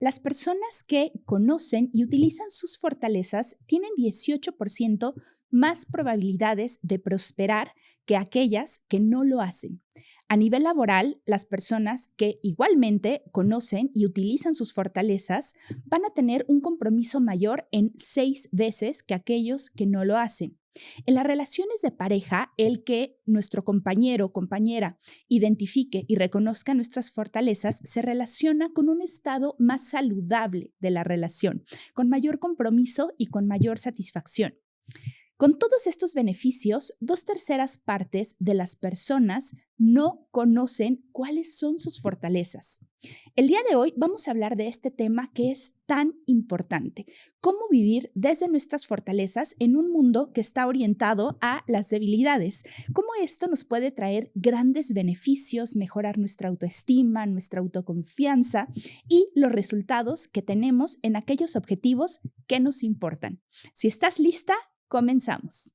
Las personas que conocen y utilizan sus fortalezas tienen 18% más probabilidades de prosperar que aquellas que no lo hacen. A nivel laboral, las personas que igualmente conocen y utilizan sus fortalezas van a tener un compromiso mayor en 6 veces que aquellos que no lo hacen. En las relaciones de pareja, el que nuestro compañero o compañera identifique y reconozca nuestras fortalezas se relaciona con un estado más saludable de la relación, con mayor compromiso y con mayor satisfacción. Con todos estos beneficios, 2/3 partes de las personas no conocen cuáles son sus fortalezas. El día de hoy vamos a hablar de este tema que es tan importante, cómo vivir desde nuestras fortalezas en un mundo que está orientado a las debilidades, cómo esto nos puede traer grandes beneficios, mejorar nuestra autoestima, nuestra autoconfianza y los resultados que tenemos en aquellos objetivos que nos importan. Si estás lista, comenzamos.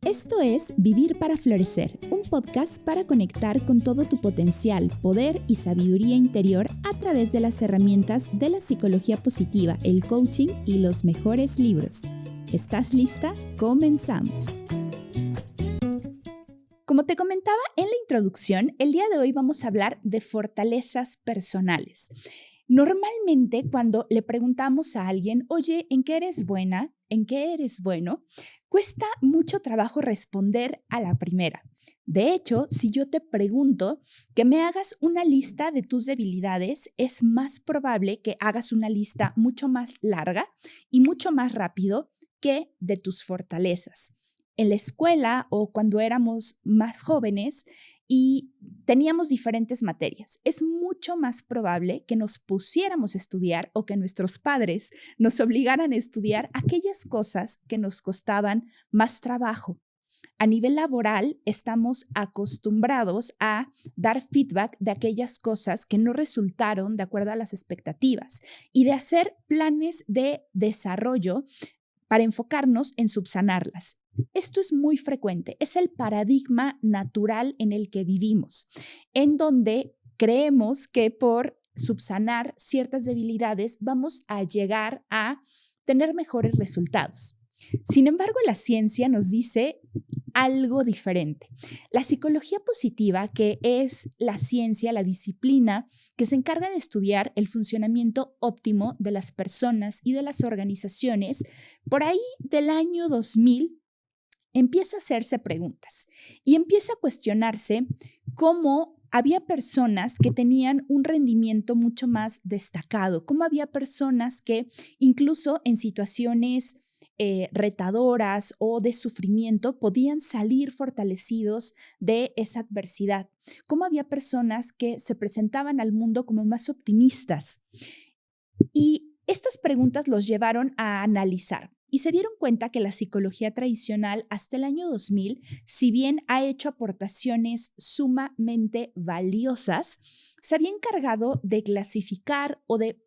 Esto es Vivir para Florecer, un podcast para conectar con todo tu potencial, poder y sabiduría interior a través de las herramientas de la psicología positiva, el coaching y los mejores libros. ¿Estás lista? Comenzamos. Como te comentaba en la introducción, el día de hoy vamos a hablar de fortalezas personales. Normalmente, cuando le preguntamos a alguien, oye, ¿en qué eres buena? ¿En qué eres bueno? Cuesta mucho trabajo responder a la primera. De hecho, si yo te pregunto que me hagas una lista de tus debilidades, es más probable que hagas una lista mucho más larga y mucho más rápido que de tus fortalezas. En la escuela o cuando éramos más jóvenes y teníamos diferentes materias, es mucho más probable que nos pusiéramos a estudiar o que nuestros padres nos obligaran a estudiar aquellas cosas que nos costaban más trabajo. A nivel laboral, estamos acostumbrados a dar feedback de aquellas cosas que no resultaron de acuerdo a las expectativas y de hacer planes de desarrollo para enfocarnos en subsanarlas. Esto es muy frecuente, es el paradigma natural en el que vivimos, en donde creemos que por subsanar ciertas debilidades vamos a llegar a tener mejores resultados. Sin embargo, la ciencia nos dice algo diferente. La psicología positiva, que es la ciencia, la disciplina que se encarga de estudiar el funcionamiento óptimo de las personas y de las organizaciones, por ahí del año 2000 empieza a hacerse preguntas y empieza a cuestionarse cómo había personas que tenían un rendimiento mucho más destacado, cómo había personas que incluso en situaciones retadoras o de sufrimiento podían salir fortalecidos de esa adversidad, cómo había personas que se presentaban al mundo como más optimistas. Y estas preguntas los llevaron a analizar y se dieron cuenta que la psicología tradicional hasta el año 2000, si bien ha hecho aportaciones sumamente valiosas, se había encargado de clasificar o de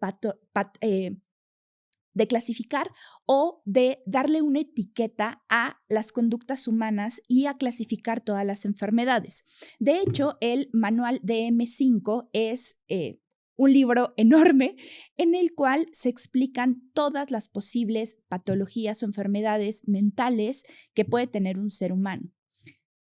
clasificar o de darle una etiqueta a las conductas humanas y a clasificar todas las enfermedades. De hecho, el manual DM5 es un libro enorme en el cual se explican todas las posibles patologías o enfermedades mentales que puede tener un ser humano.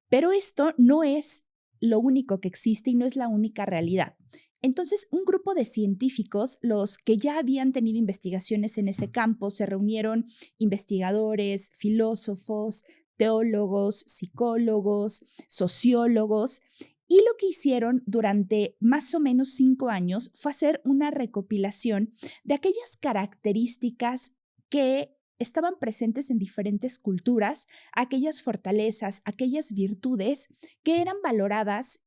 Pero esto no es lo único que existe y no es la única realidad. Entonces, un grupo de científicos, los que ya habían tenido investigaciones en ese campo, se reunieron investigadores, filósofos, teólogos, psicólogos, sociólogos, y lo que hicieron durante más o menos 5 años fue hacer una recopilación de aquellas características que estaban presentes en diferentes culturas, aquellas fortalezas, aquellas virtudes que eran valoradas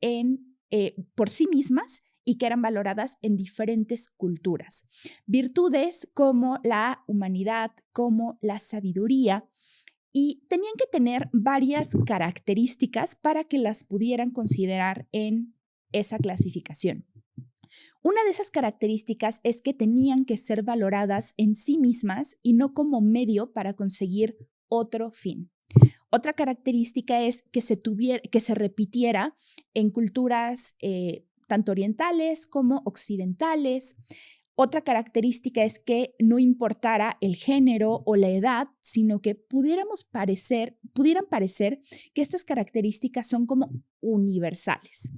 por sí mismas y que eran valoradas en diferentes culturas. Virtudes como la humanidad, como la sabiduría, y tenían que tener varias características para que las pudieran considerar en esa clasificación. Una de esas características es que tenían que ser valoradas en sí mismas y no como medio para conseguir otro fin. Otra característica es que se repitiera en culturas tanto orientales como occidentales. Otra característica es que no importara el género o la edad, sino que pudieran parecer que estas características son como universales.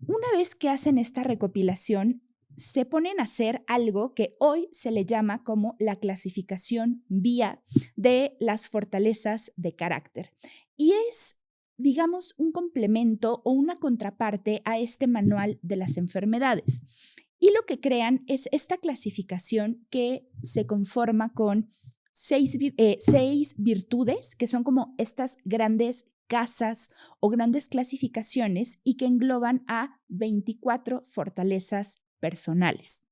Una vez que hacen esta recopilación, se ponen a hacer algo que hoy se le llama como la clasificación VIA de las fortalezas de carácter. Y es, digamos, un complemento o una contraparte a este manual de las enfermedades. Y lo que crean es esta clasificación que se conforma con seis virtudes, que son como estas grandes casas o grandes clasificaciones y que engloban a 24 fortalezas personales.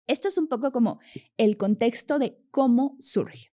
Esto es un poco como el contexto de cómo surge.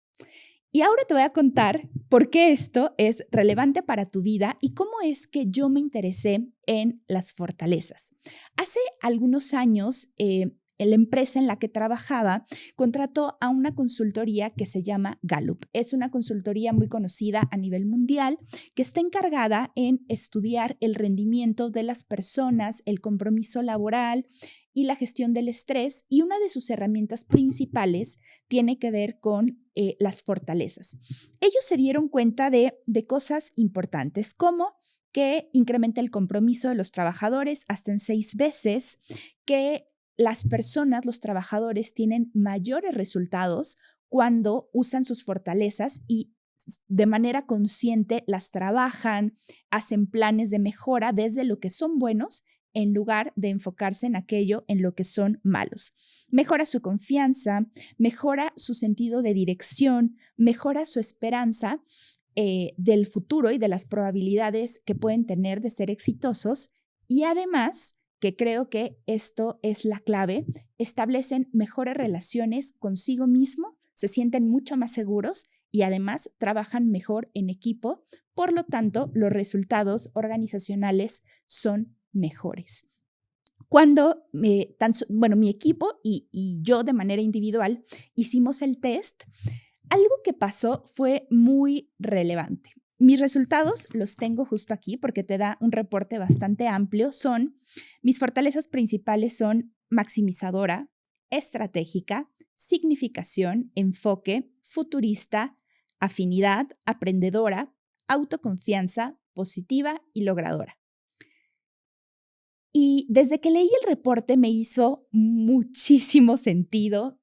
Y ahora te voy a contar por qué esto es relevante para tu vida y cómo es que yo me interesé en las fortalezas. Hace algunos años, la empresa en la que trabajaba contrató a una consultoría que se llama Gallup. Es una consultoría muy conocida a nivel mundial que está encargada en estudiar el rendimiento de las personas, el compromiso laboral y la gestión del estrés, y una de sus herramientas principales tiene que ver con las fortalezas. Ellos se dieron cuenta de cosas importantes, como que incrementa el compromiso de los trabajadores hasta en 6 veces, que las personas, los trabajadores, tienen mayores resultados cuando usan sus fortalezas y de manera consciente las trabajan, hacen planes de mejora desde lo que son buenos en lugar de enfocarse en aquello en lo que son malos. Mejora su confianza, mejora su sentido de dirección, mejora su esperanza del futuro y de las probabilidades que pueden tener de ser exitosos, y además, que creo que esto es la clave, establecen mejores relaciones consigo mismo, se sienten mucho más seguros y además trabajan mejor en equipo, por lo tanto, los resultados organizacionales son mejores. Cuando mi equipo y yo de manera individual hicimos el test, algo que pasó fue muy relevante. Mis resultados los tengo justo aquí porque te da un reporte bastante amplio. Mis fortalezas principales son maximizadora, estratégica, significación, enfoque, futurista, afinidad, aprendedora, autoconfianza, positiva y logradora. Y desde que leí el reporte me hizo muchísimo sentido,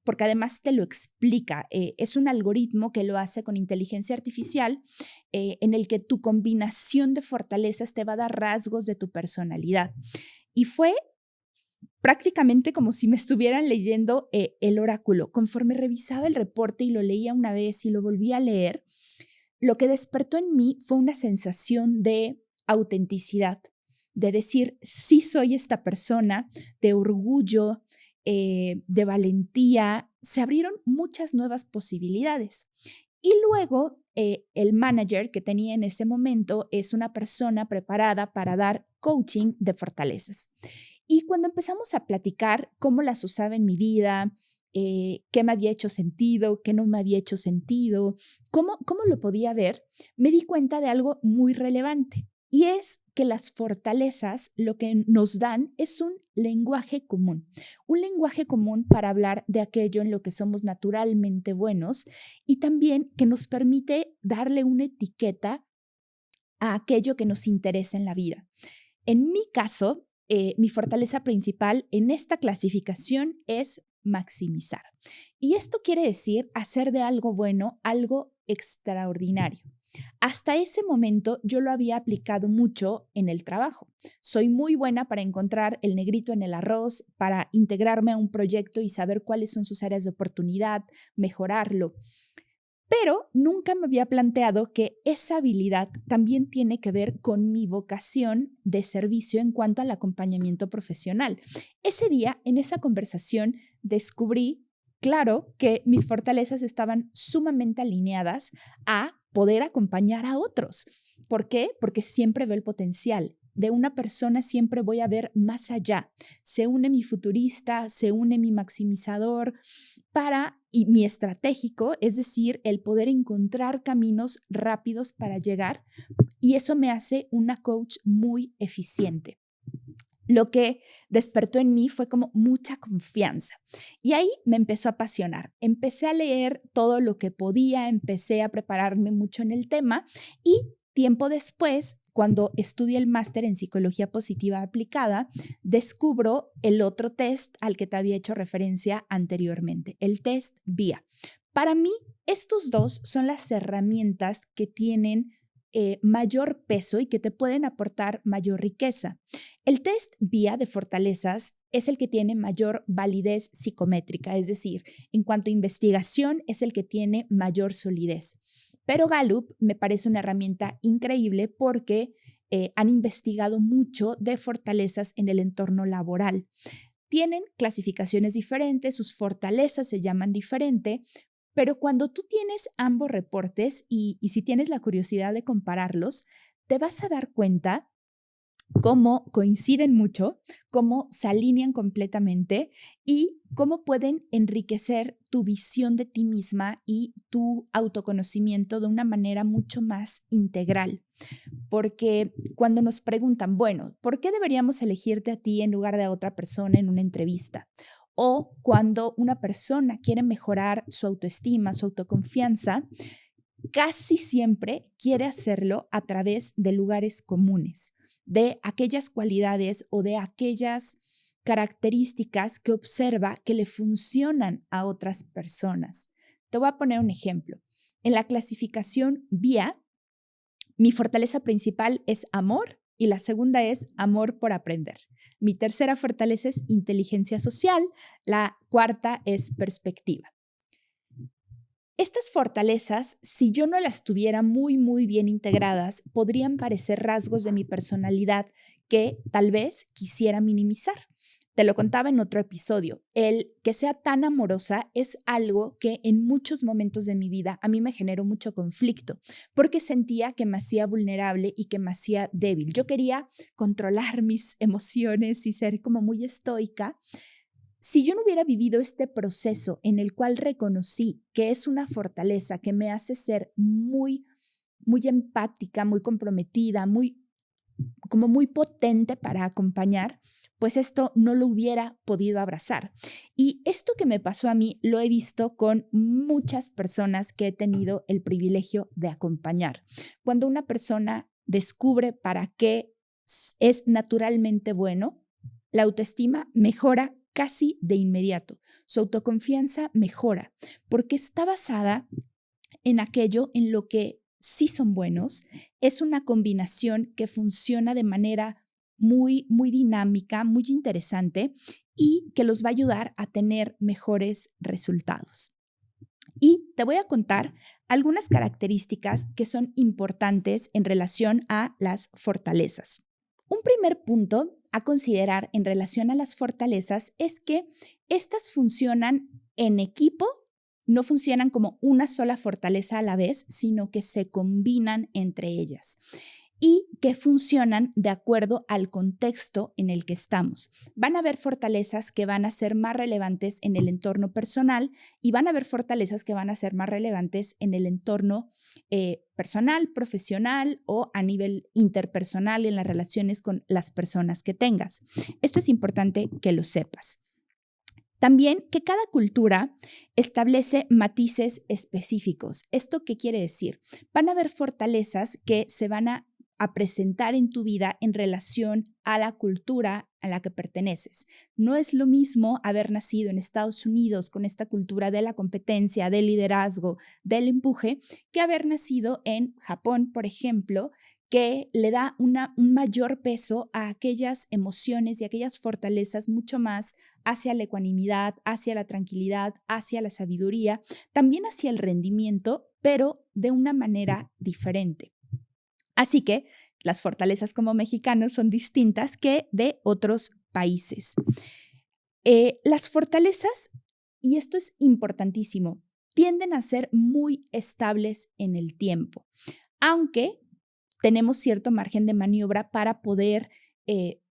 porque además te lo explica. Es un algoritmo que lo hace con inteligencia artificial, en el que tu combinación de fortalezas te va a dar rasgos de tu personalidad. Y fue prácticamente como si me estuvieran leyendo el oráculo. Conforme revisaba el reporte y lo leía una vez y lo volví a leer, lo que despertó en mí fue una sensación de autenticidad, de decir, sí soy esta persona, de orgullo, de valentía. Se abrieron muchas nuevas posibilidades. Y luego, el manager que tenía en ese momento es una persona preparada para dar coaching de fortalezas. Y cuando empezamos a platicar cómo las usaba en mi vida, qué me había hecho sentido, qué no me había hecho sentido, cómo lo podía ver, me di cuenta de algo muy relevante. Y es que las fortalezas lo que nos dan es un lenguaje común para hablar de aquello en lo que somos naturalmente buenos, y también que nos permite darle una etiqueta a aquello que nos interesa en la vida. En mi caso, mi fortaleza principal en esta clasificación es maximizar. Y esto quiere decir hacer de algo bueno algo extraordinario. Hasta ese momento yo lo había aplicado mucho en el trabajo. Soy muy buena para encontrar el negrito en el arroz, para integrarme a un proyecto y saber cuáles son sus áreas de oportunidad, mejorarlo. Pero nunca me había planteado que esa habilidad también tiene que ver con mi vocación de servicio en cuanto al acompañamiento profesional. Ese día, en esa conversación, descubrí, claro, que mis fortalezas estaban sumamente alineadas a poder acompañar a otros. ¿Por qué? Porque siempre veo el potencial. De una persona siempre voy a ver más allá. Se une mi futurista, se une mi maximizador y mi estratégico, es decir, el poder encontrar caminos rápidos para llegar, y eso me hace una coach muy eficiente. lo que despertó en mí fue como mucha confianza. Y ahí me empezó a apasionar. Empecé a leer todo lo que podía, empecé a prepararme mucho en el tema y tiempo después, cuando estudié el máster en psicología positiva aplicada, descubro el otro test al que te había hecho referencia anteriormente, el test VIA. Para mí, estos dos son las herramientas que tienen mayor peso y que te pueden aportar mayor riqueza. El test VIA de fortalezas es el que tiene mayor validez psicométrica, es decir, en cuanto a investigación es el que tiene mayor solidez. Pero Gallup me parece una herramienta increíble porque han investigado mucho de fortalezas en el entorno laboral. Tienen clasificaciones diferentes, sus fortalezas se llaman diferente, pero cuando tú tienes ambos reportes y si tienes la curiosidad de compararlos, te vas a dar cuenta cómo coinciden mucho, cómo se alinean completamente y cómo pueden enriquecer tu visión de ti misma y tu autoconocimiento de una manera mucho más integral. Porque cuando nos preguntan, bueno, ¿por qué deberíamos elegirte a ti en lugar de a otra persona en una entrevista? O cuando una persona quiere mejorar su autoestima, su autoconfianza, casi siempre quiere hacerlo a través de lugares comunes, de aquellas cualidades o de aquellas características que observa que le funcionan a otras personas. Te voy a poner un ejemplo. En la clasificación VIA, mi fortaleza principal es amor y la segunda es amor por aprender. Mi tercera fortaleza es inteligencia social, la cuarta es perspectiva. Estas fortalezas, si yo no las tuviera muy bien integradas, podrían parecer rasgos de mi personalidad que tal vez quisiera minimizar. Te lo contaba en otro episodio. El que sea tan amorosa es algo que en muchos momentos de mi vida a mí me generó mucho conflicto porque sentía que me hacía vulnerable y que me hacía débil. Yo quería controlar mis emociones y ser como muy estoica. Si yo no hubiera vivido este proceso en el cual reconocí que es una fortaleza que me hace ser muy empática, muy comprometida, como muy potente para acompañar, pues esto no lo hubiera podido abrazar. Y esto que me pasó a mí lo he visto con muchas personas que he tenido el privilegio de acompañar. Cuando una persona descubre para qué es naturalmente bueno, la autoestima mejora casi de inmediato. Su autoconfianza mejora porque está basada en aquello en lo que sí son buenos. Es una combinación que funciona de manera muy dinámica, muy interesante y que los va a ayudar a tener mejores resultados. Y te voy a contar algunas características que son importantes en relación a las fortalezas. Un primer punto a considerar en relación a las fortalezas es que estas funcionan en equipo, no funcionan como una sola fortaleza a la vez, sino que se combinan entre ellas y que funcionan de acuerdo al contexto en el que estamos. Van a haber fortalezas que van a ser más relevantes en el entorno personal y van a haber fortalezas que van a ser más relevantes en el entorno personal, profesional o a nivel interpersonal en las relaciones con las personas que tengas. Esto es importante que lo sepas. También que cada cultura establece matices específicos. ¿Esto qué quiere decir? Van a haber fortalezas que se van a presentar en tu vida en relación a la cultura a la que perteneces. No es lo mismo haber nacido en Estados Unidos con esta cultura de la competencia, del liderazgo, del empuje, que haber nacido en Japón, por ejemplo, que le da un mayor peso a aquellas emociones y aquellas fortalezas mucho más hacia la ecuanimidad, hacia la tranquilidad, hacia la sabiduría, también hacia el rendimiento, pero de una manera diferente. Así que las fortalezas como mexicanos son distintas que de otros países. Las fortalezas, y esto es importantísimo, tienden a ser muy estables en el tiempo, aunque tenemos cierto margen de maniobra para poder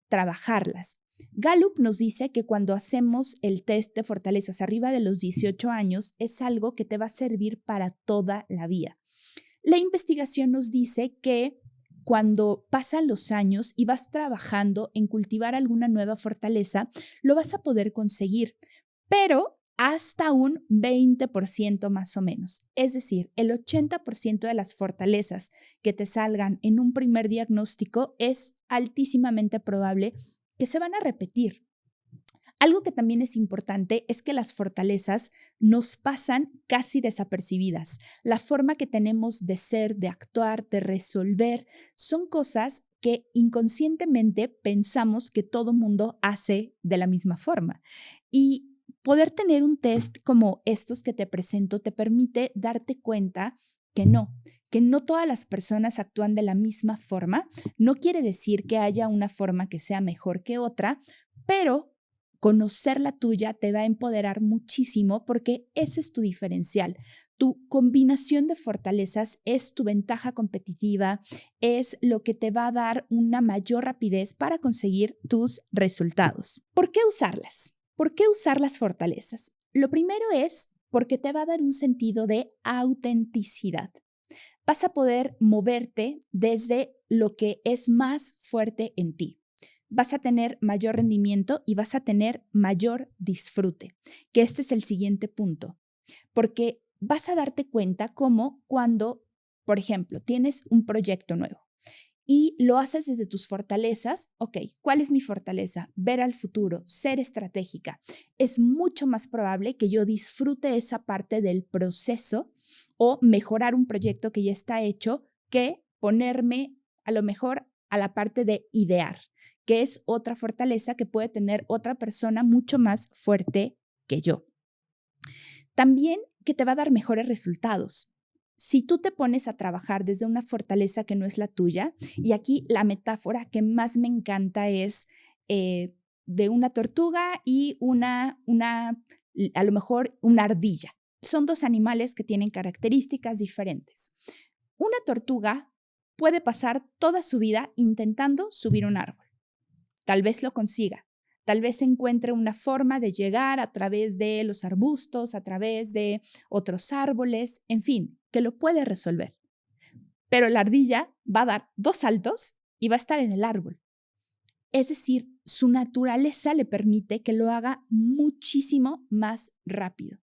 trabajarlas. Gallup nos dice que cuando hacemos el test de fortalezas arriba de los 18 años es algo que te va a servir para toda la vida. La investigación nos dice que cuando pasan los años y vas trabajando en cultivar alguna nueva fortaleza, lo vas a poder conseguir, pero hasta un 20% más o menos. Es decir, el 80% de las fortalezas que te salgan en un primer diagnóstico es altísimamente probable que se van a repetir. Algo que también es importante es que las fortalezas nos pasan casi desapercibidas. La forma que tenemos de ser, de actuar, de resolver, son cosas que inconscientemente pensamos que todo mundo hace de la misma forma. Y poder tener un test como estos que te presento te permite darte cuenta que no todas las personas actúan de la misma forma. No quiere decir que haya una forma que sea mejor que otra, pero conocer la tuya te va a empoderar muchísimo porque ese es tu diferencial. Tu combinación de fortalezas es tu ventaja competitiva, es lo que te va a dar una mayor rapidez para conseguir tus resultados. ¿Por qué usarlas? ¿Por qué usar las fortalezas? Lo primero es porque te va a dar un sentido de autenticidad. Vas a poder moverte desde lo que es más fuerte en ti. Vas a tener mayor rendimiento y vas a tener mayor disfrute, que este es el siguiente punto, porque vas a darte cuenta cómo cuando, por ejemplo, tienes un proyecto nuevo y lo haces desde tus fortalezas, ok, ¿cuál es mi fortaleza? Ver al futuro, ser estratégica. Es mucho más probable que yo disfrute esa parte del proceso o mejorar un proyecto que ya está hecho que ponerme a lo mejor a la parte de idear, que es otra fortaleza que puede tener otra persona mucho más fuerte que yo. También que te va a dar mejores resultados. Si tú te pones a trabajar desde una fortaleza que no es la tuya, y aquí la metáfora que más me encanta es de una tortuga y a lo mejor una ardilla. Son dos animales que tienen características diferentes. Una tortuga puede pasar toda su vida intentando subir un árbol. Tal vez lo consiga. Tal vez encuentre una forma de llegar a través de los arbustos, a través de otros árboles, en fin, que lo puede resolver. Pero la ardilla va a dar 2 saltos y va a estar en el árbol. Es decir, su naturaleza le permite que lo haga muchísimo más rápido.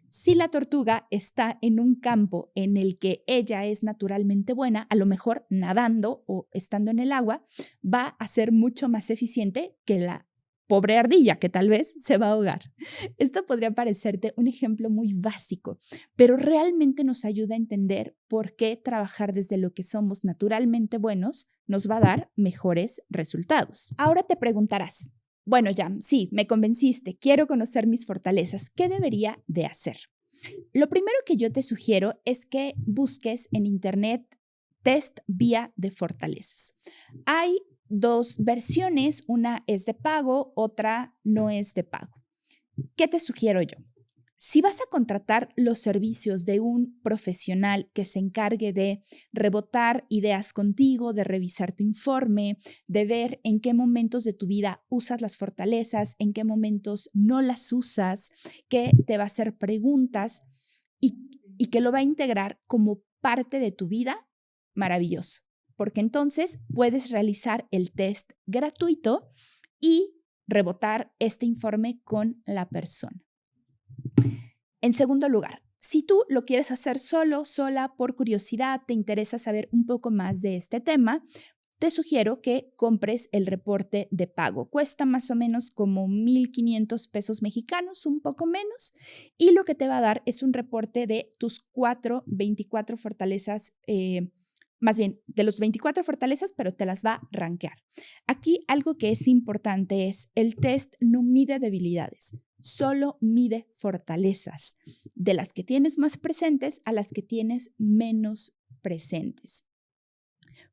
Si la tortuga está en un campo en el que ella es naturalmente buena, a lo mejor nadando o estando en el agua, va a ser mucho más eficiente que la pobre ardilla que tal vez se va a ahogar. Esto podría parecerte un ejemplo muy básico, pero realmente nos ayuda a entender por qué trabajar desde lo que somos naturalmente buenos nos va a dar mejores resultados. Ahora te preguntarás, bueno, Jam, sí, me convenciste, quiero conocer mis fortalezas. ¿Qué debería de hacer? Lo primero que yo te sugiero es que busques en internet test vía de fortalezas. Hay dos versiones, una es de pago, otra no es de pago. ¿Qué te sugiero yo? Si vas a contratar los servicios de un profesional que se encargue de rebotar ideas contigo, de revisar tu informe, de ver en qué momentos de tu vida usas las fortalezas, en qué momentos no las usas, que te va a hacer preguntas y que lo va a integrar como parte de tu vida, maravilloso, porque entonces puedes realizar el test gratuito y rebotar este informe con la persona. En segundo lugar, si tú lo quieres hacer solo, sola, por curiosidad, te interesa saber un poco más de este tema, te sugiero que compres el reporte de pago. Cuesta más o menos como 1,500 pesos mexicanos, un poco menos, y lo que te va a dar es un reporte de tus 24 fortalezas, más bien de los 24 fortalezas, pero te las va a rankear. Aquí algo que es importante es el test no mide debilidades, solo mide fortalezas, de las que tienes más presentes a las que tienes menos presentes.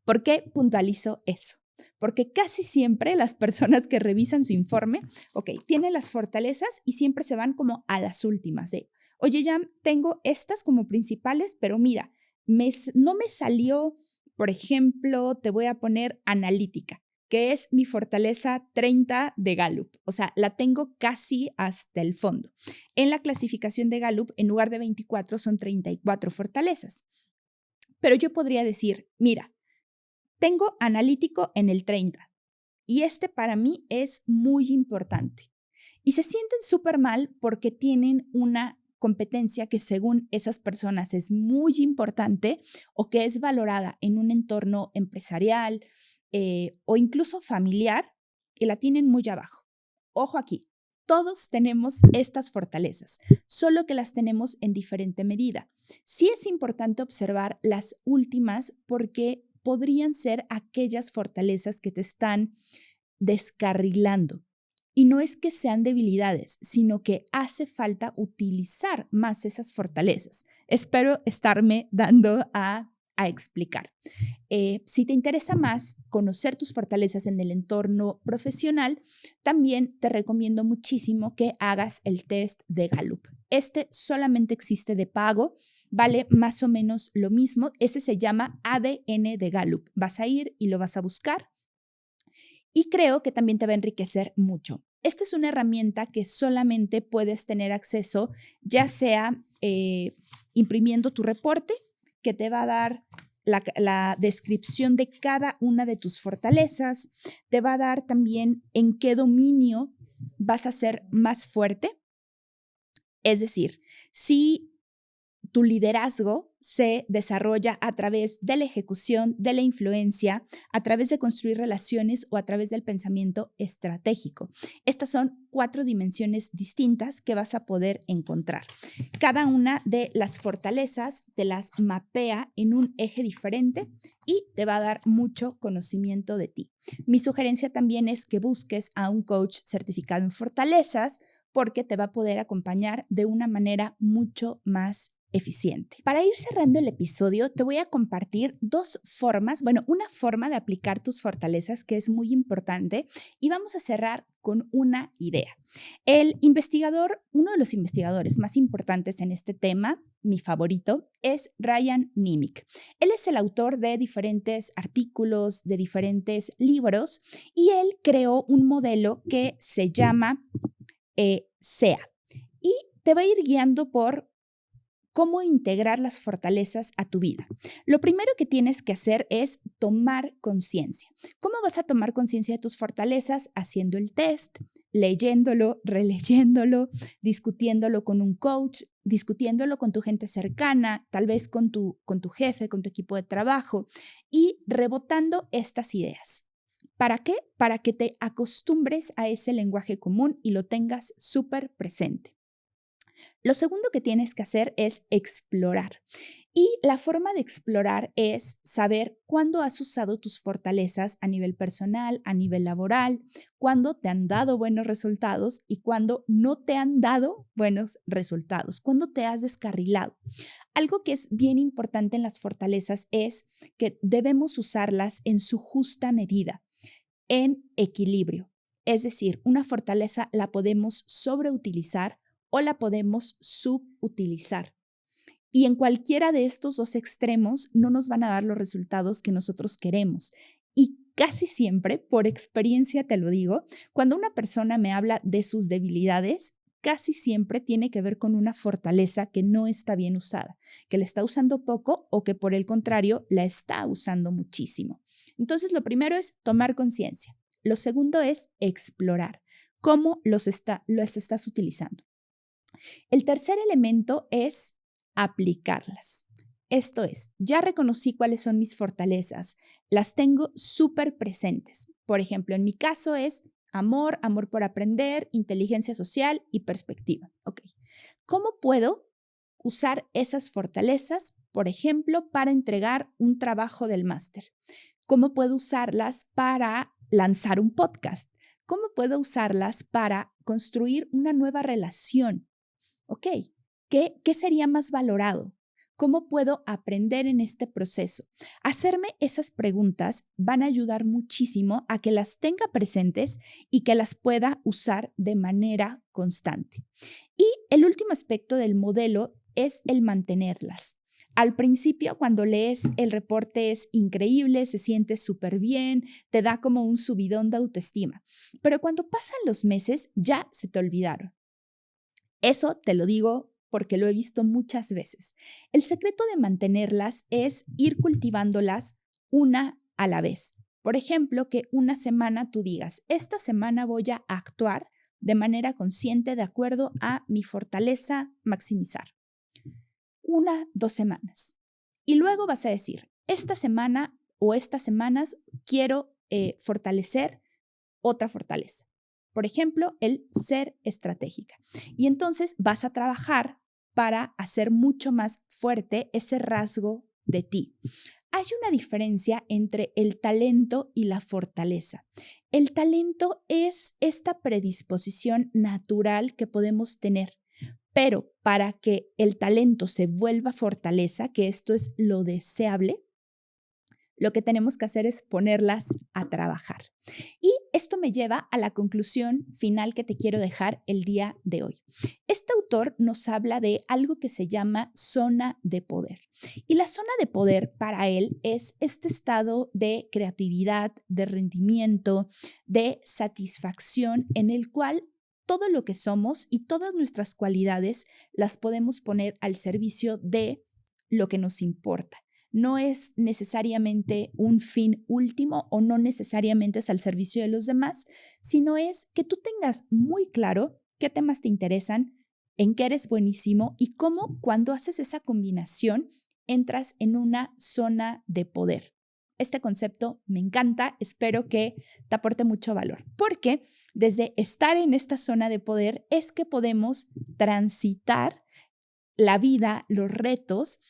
¿Por qué puntualizo eso? Porque casi siempre las personas que revisan su informe, ok, tienen las fortalezas y siempre se van como a las últimas de, oye, ya tengo estas como principales, pero mira, no me salió, por ejemplo, te voy a poner analítica, que es mi fortaleza 30 de Gallup. O sea, la tengo casi hasta el fondo. En la clasificación de Gallup, en lugar de 24, son 34 fortalezas. Pero yo podría decir, mira, Tengo analítico en el 30 y este para mí es muy importante. Y se sienten súper mal porque tienen una competencia que según esas personas es muy importante o que es valorada en un entorno empresarial o incluso familiar y la tienen muy abajo. Ojo aquí, todos tenemos estas fortalezas, solo que las tenemos en diferente medida. Sí es importante observar las últimas porque podrían ser aquellas fortalezas que te están descarrilando. Y no es que sean debilidades, sino que hace falta utilizar más esas fortalezas. Espero estarme dando a explicar. Si te interesa más conocer tus fortalezas en el entorno profesional, también te recomiendo muchísimo que hagas el test de Gallup. Este solamente existe de pago, vale más o menos lo mismo. Ese se llama ADN de Gallup. Vas a ir y lo vas a buscar y creo que también te va a enriquecer mucho. Esta es una herramienta que solamente puedes tener acceso, ya sea imprimiendo tu reporte, que te va a dar la descripción de cada una de tus fortalezas, te va a dar también en qué dominio vas a ser más fuerte. Es decir, si tu liderazgo se desarrolla a través de la ejecución, de la influencia, a través de construir relaciones o a través del pensamiento estratégico. Estas son 4 dimensiones distintas que vas a poder encontrar. Cada una de las fortalezas te las mapea en un eje diferente y te va a dar mucho conocimiento de ti. Mi sugerencia también es que busques a un coach certificado en fortalezas porque te va a poder acompañar de una manera mucho más eficiente. Para ir cerrando el episodio, te voy a compartir 2 formas, una forma de aplicar tus fortalezas que es muy importante y vamos a cerrar con una idea. Uno de los investigadores más importantes en este tema, mi favorito, es Ryan Nimick. Él es el autor de diferentes artículos, de diferentes libros y él creó un modelo que se llama SEA y te va a ir guiando por cómo integrar las fortalezas a tu vida. Lo primero que tienes que hacer es tomar conciencia. ¿Cómo vas a tomar conciencia de tus fortalezas? Haciendo el test, leyéndolo, releyéndolo, discutiéndolo con un coach, discutiéndolo con tu gente cercana, tal vez con tu jefe, con tu equipo de trabajo y rebotando estas ideas. ¿Para qué? Para que te acostumbres a ese lenguaje común y lo tengas súper presente. Lo segundo que tienes que hacer es explorar. Y la forma de explorar es saber cuándo has usado tus fortalezas a nivel personal, a nivel laboral, cuándo te han dado buenos resultados y cuándo no te han dado buenos resultados, cuándo te has descarrilado. Algo que es bien importante en las fortalezas es que debemos usarlas en su justa medida, en equilibrio. Es decir, una fortaleza la podemos sobreutilizar o la podemos subutilizar. Y en cualquiera de estos 2 extremos no nos van a dar los resultados que nosotros queremos. Y casi siempre, por experiencia te lo digo, cuando una persona me habla de sus debilidades, casi siempre tiene que ver con una fortaleza que no está bien usada, que la está usando poco o que por el contrario la está usando muchísimo. Entonces, lo primero es tomar conciencia. Lo segundo es explorar cómo las estás utilizando. El tercer elemento es aplicarlas. Esto es, ya reconocí cuáles son mis fortalezas, las tengo súper presentes. Por ejemplo, en mi caso es amor por aprender, inteligencia social y perspectiva. Ok, ¿cómo puedo usar esas fortalezas, por ejemplo, para entregar un trabajo del máster? ¿Cómo puedo usarlas para lanzar un podcast? ¿Cómo puedo usarlas para construir una nueva relación? Ok, ¿qué sería más valorado? ¿Cómo puedo aprender en este proceso? Hacerme esas preguntas van a ayudar muchísimo a que las tenga presentes y que las pueda usar de manera constante. Y el último aspecto del modelo es el mantenerlas. Al principio, cuando lees el reporte es increíble, se siente súper bien, te da como un subidón de autoestima, pero cuando pasan los meses ya se te olvidaron. Eso te lo digo porque lo he visto muchas veces. El secreto de mantenerlas es ir cultivándolas una a la vez. Por ejemplo, que una semana tú digas, esta semana voy a actuar de manera consciente de acuerdo a mi fortaleza maximizar. 2 semanas. Y luego vas a decir, esta semana o estas semanas quiero fortalecer otra fortaleza. Por ejemplo, el ser estratégica. Y entonces vas a trabajar para hacer mucho más fuerte ese rasgo de ti. Hay una diferencia entre el talento y la fortaleza. El talento es esta predisposición natural que podemos tener, pero para que el talento se vuelva fortaleza, que esto es lo deseable, lo que tenemos que hacer es ponerlas a trabajar. Y esto me lleva a la conclusión final que te quiero dejar el día de hoy. Este autor nos habla de algo que se llama zona de poder. Y la zona de poder para él es este estado de creatividad, de rendimiento, de satisfacción en el cual todo lo que somos y todas nuestras cualidades las podemos poner al servicio de lo que nos importa. No es necesariamente un fin último o no necesariamente es al servicio de los demás, sino es que tú tengas muy claro qué temas te interesan, en qué eres buenísimo y cómo cuando haces esa combinación entras en una zona de poder. Este concepto me encanta, espero que te aporte mucho valor, porque desde estar en esta zona de poder es que podemos transitar la vida, los retos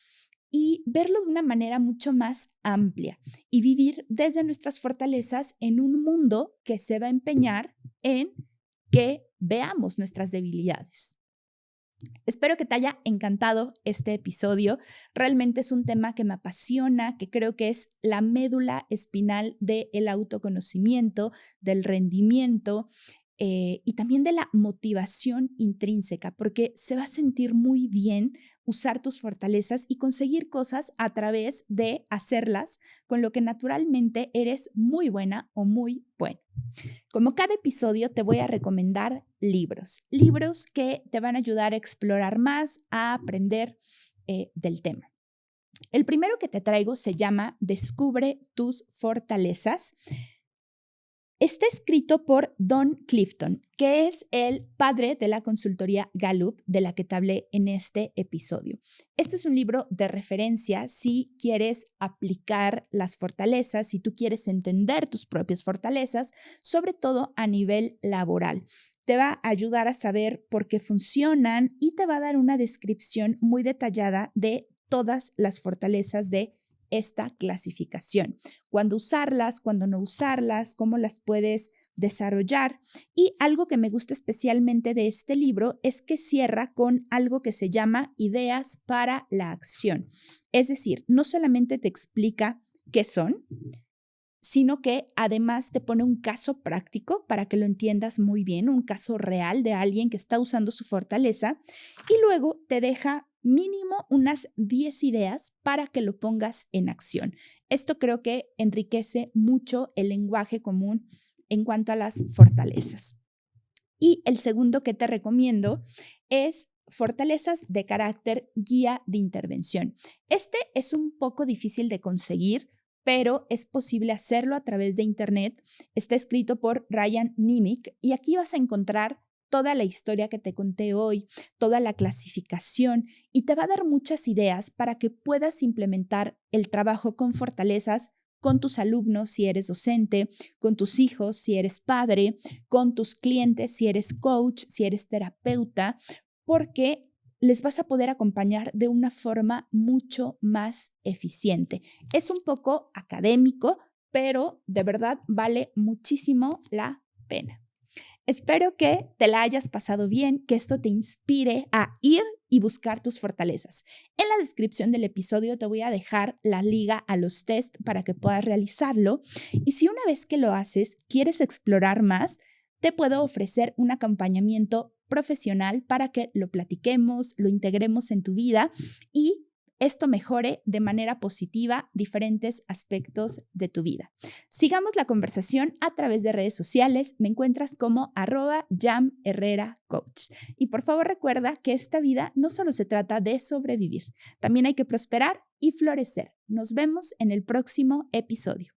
y verlo de una manera mucho más amplia y vivir desde nuestras fortalezas en un mundo que se va a empeñar en que veamos nuestras debilidades. Espero que te haya encantado este episodio. Realmente es un tema que me apasiona, que creo que es la médula espinal del autoconocimiento, del rendimiento y también de la motivación intrínseca, porque se va a sentir muy bien usar tus fortalezas y conseguir cosas a través de hacerlas con lo que naturalmente eres muy buena o muy bueno. Como cada episodio, te voy a recomendar libros que te van a ayudar a explorar más, a aprender del tema. El primero que te traigo se llama Descubre tus fortalezas. Está escrito por Don Clifton, que es el padre de la consultoría Gallup, de la que te hablé en este episodio. Este es un libro de referencia si quieres aplicar las fortalezas, si tú quieres entender tus propias fortalezas, sobre todo a nivel laboral. Te va a ayudar a saber por qué funcionan y te va a dar una descripción muy detallada de todas las fortalezas de esta clasificación, cuándo usarlas, cuándo no usarlas, cómo las puedes desarrollar. Y algo que me gusta especialmente de este libro es que cierra con algo que se llama ideas para la acción. Es decir, no solamente te explica qué son, sino que además te pone un caso práctico para que lo entiendas muy bien, un caso real de alguien que está usando su fortaleza y luego te deja mínimo unas 10 ideas para que lo pongas en acción. Esto creo que enriquece mucho el lenguaje común en cuanto a las fortalezas. Y el segundo que te recomiendo es Fortalezas de carácter, guía de intervención. Este es un poco difícil de conseguir, pero es posible hacerlo a través de Internet. Está escrito por Ryan Nimick y aquí vas a encontrar toda la historia que te conté hoy, toda la clasificación y te va a dar muchas ideas para que puedas implementar el trabajo con fortalezas con tus alumnos si eres docente, con tus hijos si eres padre, con tus clientes si eres coach, si eres terapeuta, porque les vas a poder acompañar de una forma mucho más eficiente. Es un poco académico, pero de verdad vale muchísimo la pena. Espero que te la hayas pasado bien, que esto te inspire a ir y buscar tus fortalezas. En la descripción del episodio te voy a dejar la liga a los test para que puedas realizarlo. Y si una vez que lo haces quieres explorar más, te puedo ofrecer un acompañamiento profesional para que lo platiquemos, lo integremos en tu vida y esto mejore de manera positiva diferentes aspectos de tu vida. Sigamos la conversación a través de redes sociales. Me encuentras como @jamherreracoach. Y por favor recuerda que esta vida no solo se trata de sobrevivir, también hay que prosperar y florecer. Nos vemos en el próximo episodio.